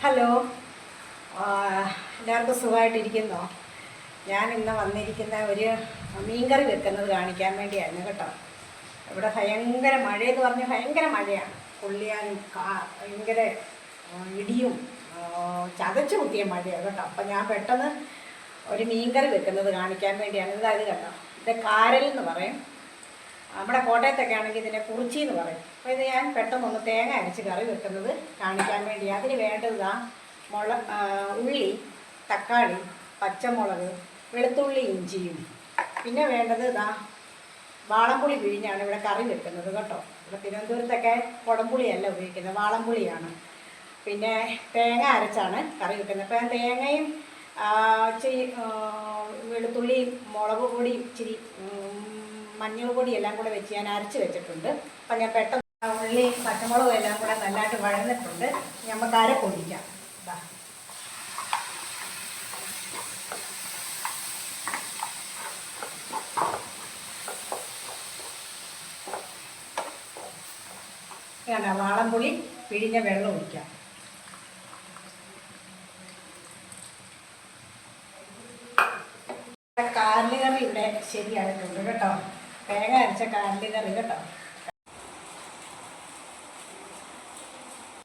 Hello, എല്ലാവർക്കും സുഖമായിട്ടിരിക്കുന്നോ? ഞാൻ ഇന്ന് വന്നിരിക്കുന്ന ഒരു മീൻകറി വെക്കുന്നത് കാണിക്കാൻ വേണ്ടിയായിരുന്നു കേട്ടോ. ഇവിടെ ഭയങ്കര മഴയെന്ന് പറഞ്ഞാൽ ഭയങ്കര മഴയാണ്. കൊള്ളിയാനും ഭയങ്കര ഇടിയും ചതച്ചു കുത്തിയ മഴയാണ് കേട്ടോ. അപ്പം ഞാൻ പെട്ടെന്ന് ഒരു മീൻകറി വെക്കുന്നത് കാണിക്കാൻ വേണ്ടിയാണ്. ഇതായത് കേട്ടോ, ഇത് കാരൽ എന്ന് പറയും. നമ്മുടെ കോട്ടയത്തൊക്കെ ആണെങ്കിൽ ഇതിനെ കുറിച്ചി എന്ന് പറയും. അപ്പോൾ ഇത് ഞാൻ പെട്ടെന്നൊന്ന് തേങ്ങ അരച്ച് കറി വെക്കുന്നത് കാണിക്കാൻ വേണ്ടി. അതിന് വേണ്ടത് ഉള്ളി, തക്കാളി, പച്ചമുളക്, വെളുത്തുള്ളി, ഇഞ്ചിയും. പിന്നെ വേണ്ടത് വാളംപുളി പിഴിഞ്ഞാണ് ഇവിടെ കറി വെക്കുന്നത് കേട്ടോ. ഇവിടെ തിരുവനന്തപുരത്തൊക്കെ കുടംപുളിയല്ല ഉപയോഗിക്കുന്നത്, വാളംപുളിയാണ്. പിന്നെ തേങ്ങ അരച്ചാണ് കറി വെക്കുന്നത്. അപ്പോൾ ഞാൻ തേങ്ങയും ഇച്ചിരി വെളുത്തുള്ളി, മുളക് പൊടി, ഇച്ചിരി മഞ്ഞൾ പൊടി എല്ലാം കൂടെ വെച്ച് ഞാൻ അരച്ച് വെച്ചിട്ടുണ്ട്. അപ്പം ഞാൻ പെട്ടെന്ന് ഉള്ളി പച്ചമുളകും എല്ലാം കൂടെ നല്ലതായിട്ട് വഴന്നിട്ടുണ്ട്. നമുക്ക് അരപ്പൊടിക്കാം. വേണ്ട വാളംപുളി പിഴിഞ്ഞ വെള്ളം ഒഴിക്കാം. കാരല് കറി ഇവിടെ ശരിയായിട്ടുണ്ട് കേട്ടോ. തേങ്ങ അരച്ച കാരല് കറി കേട്ടോ.